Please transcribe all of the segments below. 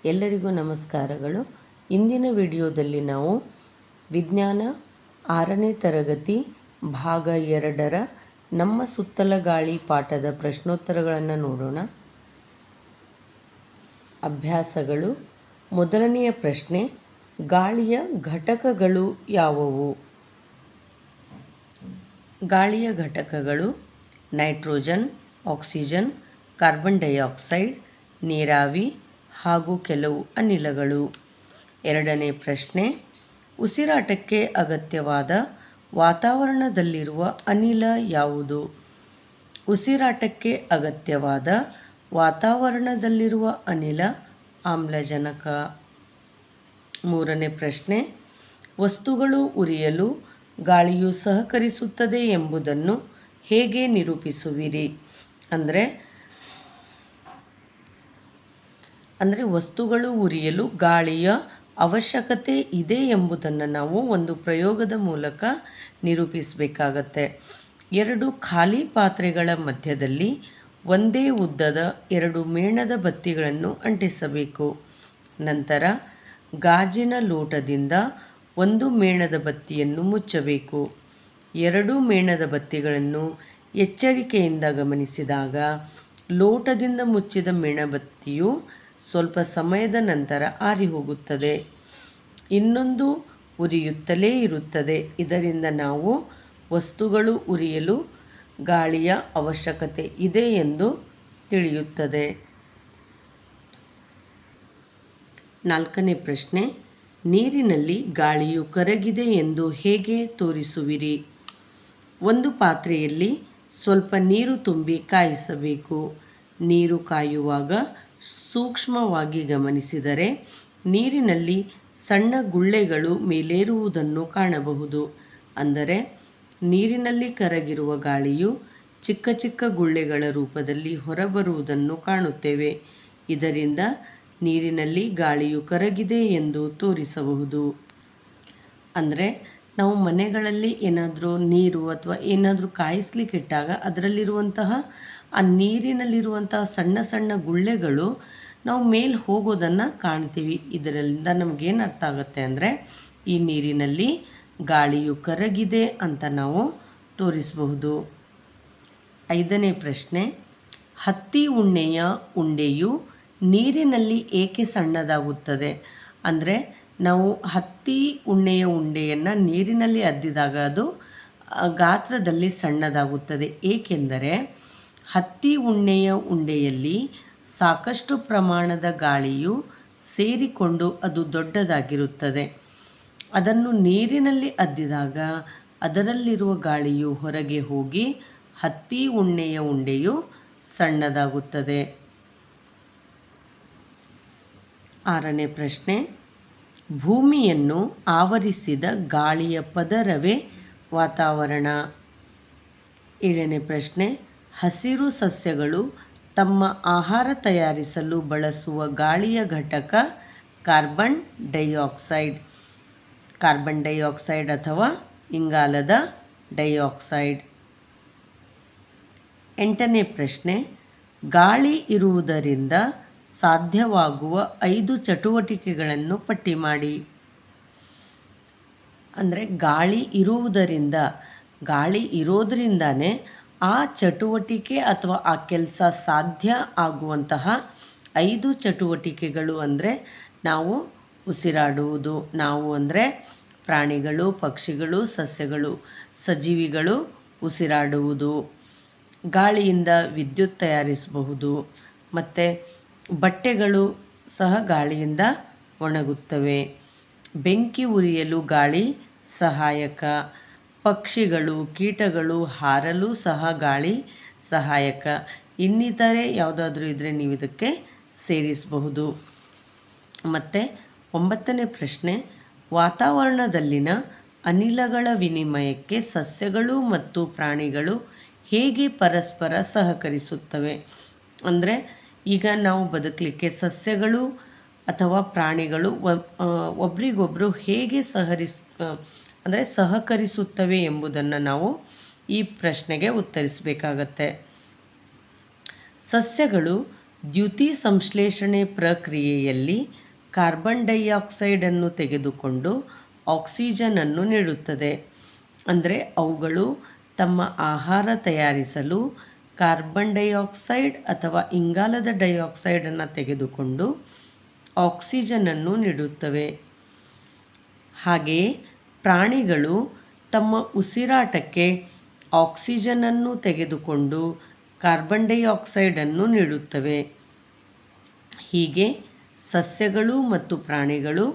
ಎಲ್ಲರಿಗೂ ನಮಸ್ಕಾರಗಳು. ಇಂದಿನ ವಿಡಿಯೋದಲ್ಲಿ ನಾವು ವಿಜ್ಞಾನ 6ನೇ ತರಗತಿ ಭಾಗ 2ರ ನಮ್ಮ ಸುತ್ತಲ ಗಾಳಿ ಪಾಠದ ಪ್ರಶ್ನೋತ್ತರಗಳನ್ನು ನೋಡೋಣ. ಅಭ್ಯಾಸಗಳು. ಮೊದಲನೆಯ ಪ್ರಶ್ನೆ, ಗಾಳಿಯ ಘಟಕಗಳು ಯಾವುವು? ಗಾಳಿಯ ಘಟಕಗಳು ನೈಟ್ರೋಜನ್, ಆಕ್ಸಿಜನ್, ಕಾರ್ಬನ್ ಡೈಆಕ್ಸೈಡ್, ನೀರಾವಿ ಹಾಗೂ ಕೆಲವು ಅನಿಲಗಳು. ಎರಡನೇ ಪ್ರಶ್ನೆ, ಉಸಿರಾಟಕ್ಕೆ ಅಗತ್ಯವಾದ ವಾತಾವರಣದಲ್ಲಿರುವ ಅನಿಲ ಯಾವುದು? ಉಸಿರಾಟಕ್ಕೆ ಅಗತ್ಯವಾದ ವಾತಾವರಣದಲ್ಲಿರುವ ಅನಿಲ ಆಮ್ಲಜನಕ. ಮೂರನೇ ಪ್ರಶ್ನೆ, ವಸ್ತುಗಳು ಉರಿಯಲು ಗಾಳಿಯು ಸಹಕರಿಸುತ್ತದೆ ಎಂಬುದನ್ನು ಹೇಗೆ ನಿರೂಪಿಸುವಿರಿ? ಅಂದರೆ ವಸ್ತುಗಳು ಉರಿಯಲು ಗಾಳಿಯ ಅವಶ್ಯಕತೆ ಇದೆ ಎಂಬುದನ್ನು ನಾವು ಒಂದು ಪ್ರಯೋಗದ ಮೂಲಕ ನಿರೂಪಿಸಬೇಕಾಗತ್ತೆ. 2 ಖಾಲಿ ಪಾತ್ರೆಗಳ ಮಧ್ಯದಲ್ಲಿ ಒಂದೇ ಉದ್ದದ 2 ಮೇಣದ ಬತ್ತಿಗಳನ್ನು ಅಂಟಿಸಬೇಕು. ನಂತರ ಗಾಜಿನ ಲೋಟದಿಂದ 1 ಮೇಣದ ಬತ್ತಿಯನ್ನು ಮುಚ್ಚಬೇಕು. 2 ಮೇಣದ ಬತ್ತಿಗಳನ್ನು ಎಚ್ಚರಿಕೆಯಿಂದ ಗಮನಿಸಿದಾಗ ಲೋಟದಿಂದ ಮುಚ್ಚಿದ ಮೇಣಬತ್ತಿಯು ಸ್ವಲ್ಪ ಸಮಯದ ನಂತರ ಆರಿಹೋಗುತ್ತದೆ. ಇನ್ನೊಂದು ಉರಿಯುತ್ತಲೇ ಇರುತ್ತದೆ. ಇದರಿಂದ ನಾವು ವಸ್ತುಗಳು ಉರಿಯಲು ಗಾಳಿಯ ಅವಶ್ಯಕತೆ ಇದೆ ಎಂದು ತಿಳಿಯುತ್ತದೆ. ನಾಲ್ಕನೇ ಪ್ರಶ್ನೆ, ನೀರಿನಲ್ಲಿ ಗಾಳಿಯು ಕರಗಿದೆ ಎಂದು ಹೇಗೆ ತೋರಿಸುವಿರಿ? ಒಂದು ಪಾತ್ರೆಯಲ್ಲಿ ಸ್ವಲ್ಪ ನೀರು ತುಂಬಿ ಕಾಯಿಸಬೇಕು. ನೀರು ಕಾಯುವಾಗ ಸೂಕ್ಷ್ಮವಾಗಿ ಗಮನಿಸಿದರೆ ನೀರಿನಲ್ಲಿ ಸಣ್ಣ ಗುಳ್ಳೆಗಳು ಮೇಲೇರುವುದನ್ನು ಕಾಣಬಹುದು. ಅಂದರೆ ನೀರಿನಲ್ಲಿ ಕರಗಿರುವ ಗಾಳಿಯು ಚಿಕ್ಕ ಚಿಕ್ಕ ಗುಳ್ಳೆಗಳ ರೂಪದಲ್ಲಿ ಹೊರಬರುವುದನ್ನು ಕಾಣುತ್ತೇವೆ. ಇದರಿಂದ ನೀರಿನಲ್ಲಿ ಗಾಳಿಯು ಕರಗಿದೆ ಎಂದು ತೋರಿಸಬಹುದು. ಅಂದರೆ ನಾವು ಮನೆಗಳಲ್ಲಿ ಏನಾದರೂ ನೀರು ಅಥವಾ ಏನಾದರೂ ಕಾಯಿಸ್ಲಿಕ್ಕಿಟ್ಟಾಗ ಅದರಲ್ಲಿರುವಂತಹ ಆ ನೀರಿನಲ್ಲಿರುವಂತಹ ಸಣ್ಣ ಸಣ್ಣ ಗುಳ್ಳೆಗಳು ನಾವು ಮೇಲೆ ಹೋಗೋದನ್ನು ಕಾಣ್ತೀವಿ. ಇದರಿಂದ ನಮಗೇನು ಅರ್ಥ ಆಗುತ್ತೆ ಅಂದರೆ ಈ ನೀರಿನಲ್ಲಿ ಗಾಳಿಯು ಕರಗಿದೆ ಅಂತ ನಾವು ತೋರಿಸಬಹುದು. ಐದನೇ ಪ್ರಶ್ನೆ, ಹತ್ತಿ ಉಣ್ಣೆಯ ಉಂಡೆಯು ನೀರಿನಲ್ಲಿ ಏಕೆ ಸಣ್ಣದಾಗುತ್ತದೆ? ಅಂದರೆ ನಾವು ಹತ್ತಿ ಉಣ್ಣೆಯ ಉಂಡೆಯನ್ನು ನೀರಿನಲ್ಲಿ ಅದ್ದಿದಾಗ ಅದು ಗಾತ್ರದಲ್ಲಿ ಸಣ್ಣದಾಗುತ್ತದೆ. ಏಕೆಂದರೆ ಹತ್ತಿ ಉಣ್ಣೆಯ ಉಂಡೆಯಲ್ಲಿ ಸಾಕಷ್ಟು ಪ್ರಮಾಣದ ಗಾಳಿಯು ಸೇರಿಕೊಂಡು ಅದು ದೊಡ್ಡದಾಗಿರುತ್ತದೆ. ಅದನ್ನು ನೀರಿನಲ್ಲಿ ಅದ್ದಿದಾಗ ಅದರಲ್ಲಿರುವ ಗಾಳಿಯು ಹೊರಗೆ ಹೋಗಿ ಹತ್ತಿ ಉಣ್ಣೆಯ ಉಂಡೆಯು ಸಣ್ಣದಾಗುತ್ತದೆ. ಆರನೇ ಪ್ರಶ್ನೆ, ಭೂಮಿಯನ್ನು ಆವರಿಸಿದ ಗಾಳಿಯ ಪದರವೇ ವಾತಾವರಣ. ಏಳನೇ ಪ್ರಶ್ನೆ, ಹಸಿರು ಸಸ್ಯಗಳು ತಮ್ಮ ಆಹಾರ ತಯಾರಿಸಲು ಬಳಸುವ ಗಾಳಿಯ ಘಟಕ ಕಾರ್ಬನ್ ಡೈಆಕ್ಸೈಡ್ ಅಥವಾ ಇಂಗಾಲದ ಡೈಆಕ್ಸೈಡ್. ಎಂಟನೇ ಪ್ರಶ್ನೆ, ಗಾಳಿ ಇರುವುದರಿಂದ ಸಾಧ್ಯವಾಗುವ 5 ಚಟುವಟಿಕೆಗಳನ್ನು ಪಟ್ಟಿ ಮಾಡಿ. ಅಂದರೆ ಗಾಳಿ ಇರೋದರಿಂದಾನೇ ಆ ಚಟುವಟಿಕೆ ಅಥವಾ ಆ ಕೆಲಸ ಸಾಧ್ಯ ಆಗುವಂತಹ 5 ಚಟುವಟಿಕೆಗಳು ಅಂದರೆ ನಾವು ಉಸಿರಾಡುವುದು, ನಾವು ಅಂದರೆ ಪ್ರಾಣಿಗಳು, ಪಕ್ಷಿಗಳು, ಸಸ್ಯಗಳು, ಸಜೀವಿಗಳು ಉಸಿರಾಡುವುದು, ಗಾಳಿಯಿಂದ ವಿದ್ಯುತ್ ತಯಾರಿಸಬಹುದು, ಮತ್ತು ಬಟ್ಟೆಗಳು ಸಹ ಗಾಳಿಯಿಂದ ಒಣಗುತ್ತವೆ, ಬೆಂಕಿ ಉರಿಯಲು ಗಾಳಿ ಸಹಾಯಕ, ಪಕ್ಷಿಗಳು, ಕೀಟಗಳು ಹಾರಲು ಸಹ ಗಾಳಿ ಸಹಾಯಕ. ಇನ್ನಿತರೆ ಯಾವುದಾದ್ರೂ ಇದ್ದರೆ ನೀವು ಇದಕ್ಕೆ ಸೇರಿಸಬಹುದು. ಮತ್ತು 9ನೇ ಪ್ರಶ್ನೆ, ವಾತಾವರಣದಲ್ಲಿನ ಅನಿಲಗಳ ವಿನಿಮಯಕ್ಕೆ ಸಸ್ಯಗಳು ಮತ್ತು ಪ್ರಾಣಿಗಳು ಹೇಗೆ ಪರಸ್ಪರ ಸಹಕರಿಸುತ್ತವೆ? ಅಂದರೆ ಈಗ ನಾವು ಬದುಕಲಿಕ್ಕೆ ಸಸ್ಯಗಳು ಅಥವಾ ಪ್ರಾಣಿಗಳು ಒಬ್ರಿಗೊಬ್ಬರು ಹೇಗೆ ಸಹಕರಿಸುತ್ತವೆ ಎಂಬುದನ್ನು ನಾವು ಈ ಪ್ರಶ್ನೆಗೆ ಉತ್ತರಿಸಬೇಕಾಗತ್ತೆ. ಸಸ್ಯಗಳು ದ್ಯುತಿ ಸಂಶ್ಲೇಷಣೆ ಪ್ರಕ್ರಿಯೆಯಲ್ಲಿ ಕಾರ್ಬನ್ ಡೈಆಕ್ಸೈಡನ್ನು ತೆಗೆದುಕೊಂಡು ಆಕ್ಸಿಜನನ್ನು ನೀಡುತ್ತದೆ. ಅಂದರೆ ಅವುಗಳು ತಮ್ಮ ಆಹಾರ ತಯಾರಿಸಲು ಕಾರ್ಬನ್ ಡೈಆಕ್ಸೈಡ್ ಅಥವಾ ಇಂಗಾಲದ ಡೈಆಕ್ಸೈಡನ್ನು ತೆಗೆದುಕೊಂಡು ಆಕ್ಸಿಜನನ್ನು ನೀಡುತ್ತವೆ. ಹಾಗೆಯೇ ಪ್ರಾಣಿಗಳು ತಮ್ಮ ಉಸಿರಾಟಕ್ಕೆ ಆಕ್ಸಿಜನನ್ನು ತೆಗೆದುಕೊಂಡು ಕಾರ್ಬನ್ ಡೈಆಕ್ಸೈಡನ್ನು ನೀಡುತ್ತವೆ. ಹೀಗೆ ಸಸ್ಯಗಳು ಮತ್ತು ಪ್ರಾಣಿಗಳು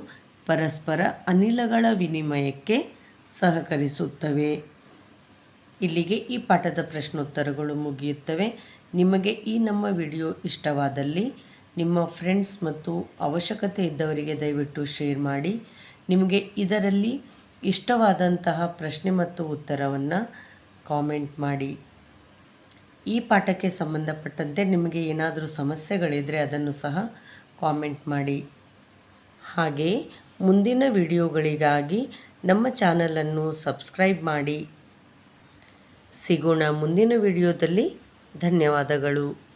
ಪರಸ್ಪರ ಅನಿಲಗಳ ವಿನಿಮಯಕ್ಕೆ ಸಹಕರಿಸುತ್ತವೆ. ಇಲ್ಲಿಗೆ ಈ ಪಾಠದ ಪ್ರಶ್ನೋತ್ತರಗಳು ಮುಗಿಯುತ್ತವೆ. ನಿಮಗೆ ಈ ನಮ್ಮ ವಿಡಿಯೋ ಇಷ್ಟವಾದಲ್ಲಿ ನಿಮ್ಮ ಫ್ರೆಂಡ್ಸ್ ಮತ್ತು ಅವಶ್ಯಕತೆ ಇದ್ದವರಿಗೆ ದಯವಿಟ್ಟು ಶೇರ್ ಮಾಡಿ. ನಿಮಗೆ ಇದರಲ್ಲಿ ಇಷ್ಟವಾದಂತಹ ಪ್ರಶ್ನೆ ಮತ್ತು ಉತ್ತರವನ್ನು ಕಾಮೆಂಟ್ ಮಾಡಿ. ಈ ಪಾಠಕ್ಕೆ ಸಂಬಂಧಪಟ್ಟಂತೆ ನಿಮಗೆ ಏನಾದರೂ ಸಮಸ್ಯೆಗಳಿದ್ದರೆ ಅದನ್ನು ಸಹ ಕಾಮೆಂಟ್ ಮಾಡಿ. ಹಾಗೆಯೇ ಮುಂದಿನ ವಿಡಿಯೋಗಳಿಗಾಗಿ ನಮ್ಮ ಚಾನಲನ್ನು ಸಬ್ಸ್ಕ್ರೈಬ್ ಮಾಡಿ. ಸಿಗೋಣ ಮುಂದಿನ ವಿಡಿಯೋದಲ್ಲಿ. ಧನ್ಯವಾದಗಳು.